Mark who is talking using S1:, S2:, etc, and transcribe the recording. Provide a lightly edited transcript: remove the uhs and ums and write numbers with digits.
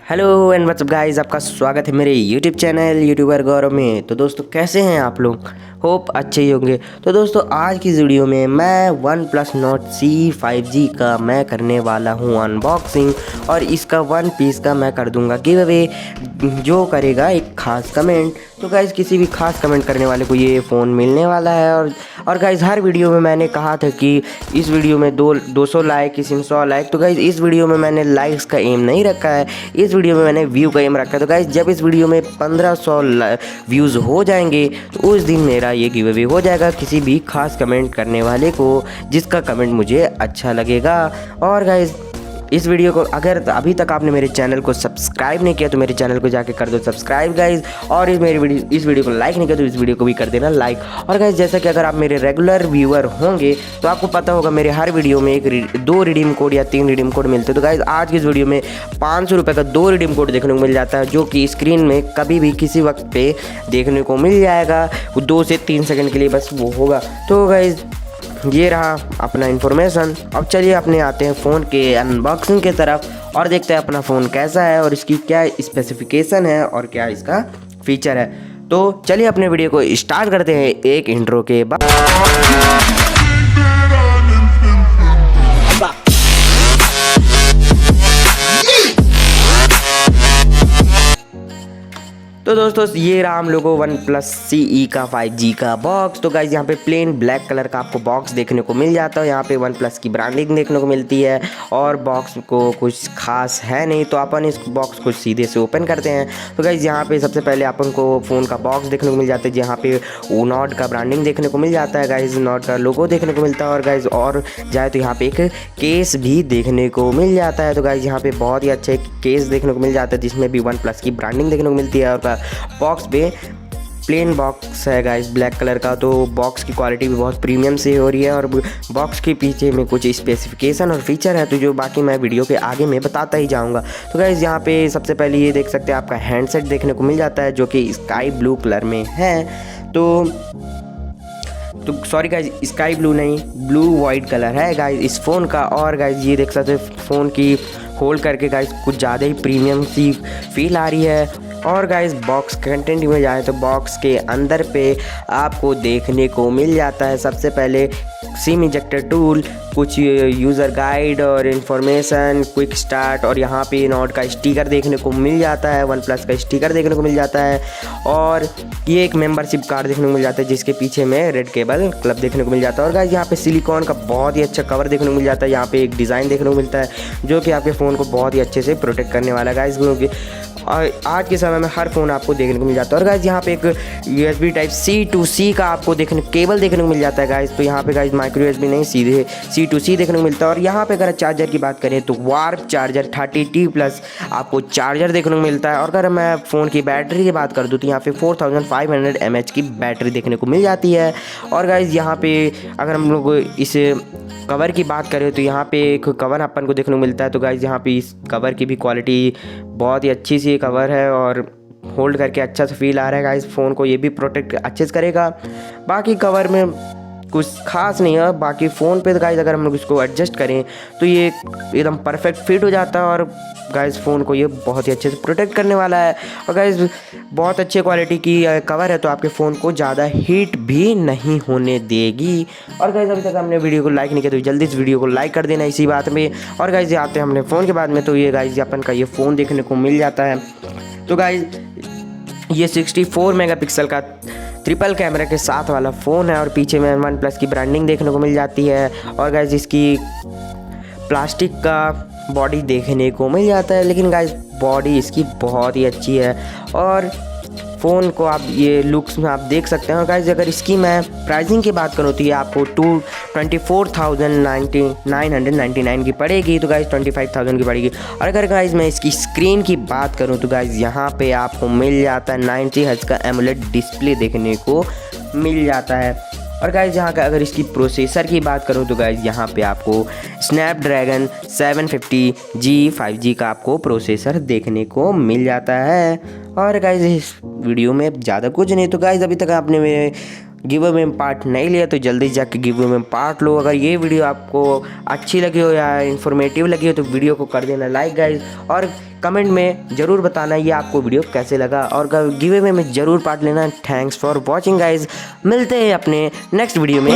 S1: Hello and WhatsApp guys, आपका स्वागत है मेरे यूट्यूब चैनल यूट्यूबर गौरव में। तो दोस्तों कैसे हैं आप लोग? होप अच्छे ही होंगे। तो दोस्तों आज की इस वीडियो में मैं वन प्लस नोट सी 5G का मैं करने वाला हूं अनबॉक्सिंग, और इसका वन पीस का मैं कर दूंगा गिव अवे। जो करेगा एक खास कमेंट, तो गाइज़ किसी भी खास कमेंट करने वाले को ये फ़ोन मिलने वाला है। और गाइज़ हर वीडियो में मैंने कहा था कि इस वीडियो में 200 लाइक, किसी में 100 लाइक। तो गाइज़ इस वीडियो में मैंने लाइक्स का एम नहीं रखा है, इस वीडियो में मैंने व्यू का एम रखा है। तो गाइज़ जब इस वीडियो में 1500 व्यूज़ हो जाएंगे तो उस दिन मेरा ये गिव अवे हो जाएगा किसी भी खास कमेंट करने वाले को, जिसका कमेंट मुझे अच्छा लगेगा। और गाइज़ इस वीडियो को अगर अभी तक आपने मेरे चैनल को सब्सक्राइब नहीं किया तो मेरे चैनल को जाके कर दो सब्सक्राइब गाइज। और इस वीडियो को लाइक नहीं किया तो इस वीडियो को भी कर देना लाइक। और गाइज जैसा कि अगर आप मेरे रेगुलर व्यूअर होंगे तो आपको पता होगा मेरे हर वीडियो में दो रिडीम कोड या 3 रिडीम कोड मिलते हैं। तो गाइज आज की इस वीडियो में 500 रुपये का 2 रिडीम कोड देखने को मिल जाता है, जो कि स्क्रीन में कभी भी किसी वक्त पे देखने को मिल जाएगा। 2 से 3 सेकंड के लिए बस वो होगा। तो गाइज ये रहा अपना इन्फॉर्मेशन। अब चलिए अपने आते हैं फ़ोन के अनबॉक्सिंग के तरफ और देखते हैं अपना फ़ोन कैसा है और इसकी क्या स्पेसिफिकेशन है और क्या इसका फीचर है। तो चलिए अपने वीडियो को स्टार्ट करते हैं एक इंट्रो के बाद। तो दोस्तों ये रहा हम लोगों वन प्लस सी का 5G का बॉक्स। तो गाइज यहाँ पे प्लेन ब्लैक कलर का आपको बॉक्स देखने को मिल जाता है। यहाँ पे वन प्लस की ब्रांडिंग देखने को मिलती है और बॉक्स को कुछ खास है नहीं, तो अपन इस बॉक्स को सीधे से ओपन करते हैं। तो गाइज यहाँ पे सबसे पहले अपन को फ़ोन का बॉक्स देखने को मिल जाता है, जहाँ पे नॉट का ब्रांडिंग देखने को मिल जाता है गाइज, नॉट का लोगो देखने को मिलता है। और गाइज और जाए तो यहाँ पे एक केस भी देखने को मिल जाता है। तो गाइज यहाँ पे बहुत ही अच्छा केस देखने को मिल जाता है जिसमें भी वन प्लस की ब्रांडिंग देखने को मिलती है। और बॉक्स पे प्लेन बॉक्स है गाइस ब्लैक कलर का, तो बॉक्स की क्वालिटी भी बहुत प्रीमियम से हो रही है। और बॉक्स के पीछे में कुछ स्पेसिफिकेशन और फीचर है तो जो बाकी मैं वीडियो के आगे में बताता ही जाऊंगा। तो गाइस यहाँ पे सबसे पहले ये देख सकते हैं आपका हैंडसेट देखने को मिल जाता है, जो कि स्काई ब्लू कलर में है। तो सॉरी गाइज, स्काई ब्लू नहीं, ब्लू वाइट कलर है गाइज इस फ़ोन का। और गाइज ये देख सकते हैं फ़ोन की होल्ड करके गाइज कुछ ज़्यादा ही प्रीमियम सी फील आ रही है। और गाइज बॉक्स कंटेंट में जाए तो बॉक्स के अंदर पे आपको देखने को मिल जाता है सबसे पहले सिम इजेक्टर टूल, कुछ यूज़र गाइड और इन्फॉर्मेशन, क्विक स्टार्ट, और यहाँ पे नोट का स्टिकर देखने को मिल जाता है, वन प्लस का स्टिकर देखने को मिल जाता है। और ये एक मेंबरशिप कार्ड देखने को मिल जाता है जिसके पीछे में रेड केबल क्लब देखने को मिल जाता है। और गाइस यहाँ पे सिलिकॉन का बहुत ही अच्छा कवर देखने को मिल जाता है। यहाँ पे एक डिज़ाइन देखने को मिलता है जो कि आपके फ़ोन को बहुत ही अच्छे से प्रोटेक्ट करने वाला है गाइस, क्योंकि और आज के समय में हर फ़ोन आपको देखने को मिल जाता है। और गाइस यहाँ पे एक USB type C to C का आपको केबल देखने को मिल जाता है गाइस। तो यहाँ पे गाइस माइक्रो USB नहीं, सीधे C to C देखने को मिलता है। और यहाँ पे अगर चार्जर की बात करें तो वार्प चार्जर 30T+ आपको चार्जर देखने को मिलता है। और अगर मैं फ़ोन की बैटरी की बात कर दूँ तो यहाँ पे 4500 mAh की बैटरी देखने को मिल जाती है। और गाइस यहाँ पे अगर हम लोग इस कवर की बात करें तो यहाँ पे एक कवर अपन को देखने को मिलता है। तो गाइस यहाँ पे इस कवर की भी क्वालिटी बहुत ही अच्छी सी कवर है और होल्ड करके अच्छा सा फील आ रहा है गाइस। फ़ोन को ये भी प्रोटेक्ट अच्छे से करेगा। बाकी कवर में कुछ खास नहीं है। बाकी फ़ोन पे तो गाइस अगर हम लोग इसको एडजस्ट करें तो ये एकदम परफेक्ट फिट हो जाता है और गाइस फ़ोन को ये बहुत ही अच्छे से प्रोटेक्ट करने वाला है। और गाइस बहुत अच्छी क्वालिटी की कवर है तो आपके फ़ोन को ज़्यादा हीट भी नहीं होने देगी। और गाइस अभी तक हमने वीडियो को लाइक नहीं किया तो जल्दी इस वीडियो को लाइक कर देना इसी बात में। और गाइस आते हैं हमने फ़ोन के बाद में, तो ये गाइस अपन का ये फ़ोन देखने को मिल जाता है। तो गाइस ये 64 मेगापिक्सल का ट्रिपल कैमरा के साथ वाला फ़ोन है और पीछे में वन प्लस की ब्रांडिंग देखने को मिल जाती है। और गाइस इसकी प्लास्टिक का बॉडी देखने को मिल जाता है, लेकिन गाइस बॉडी इसकी बहुत ही अच्छी है। और फ़ोन को आप ये लुक्स में आप देख सकते हैं। और गाइस अगर इसकी मैं प्राइसिंग की बात करूँ तो ये आपको 24,999 की पड़ेगी। तो गाइस 25,000 की पड़ेगी। और अगर गाइस मैं इसकी स्क्रीन की बात करूँ तो गाइस यहाँ पे आपको मिल जाता है 90 हर्ट्ज का एमोलेड डिस्प्ले देखने को मिल जाता है। और गाइज यहाँ का अगर इसकी प्रोसेसर की बात करूँ तो गाइज यहाँ पे आपको स्नैपड्रैगन 750G 5G का आपको प्रोसेसर देखने को मिल जाता है। और गाइज इस वीडियो में ज़्यादा कुछ नहीं। तो गाइज अभी तक आपने मेरे गिव अवे में पार्ट नहीं लिया तो जल्दी जाके गिव अवे में पार्ट लो। अगर ये वीडियो आपको अच्छी लगी हो या इन्फॉर्मेटिव लगी हो तो वीडियो को कर देना लाइक गाइज, और कमेंट में ज़रूर बताना ये आपको वीडियो कैसे लगा, और गिव अवे में ज़रूर पार्ट लेना। थैंक्स फॉर वॉचिंग गाइज, मिलते हैं अपने नेक्स्ट वीडियो में।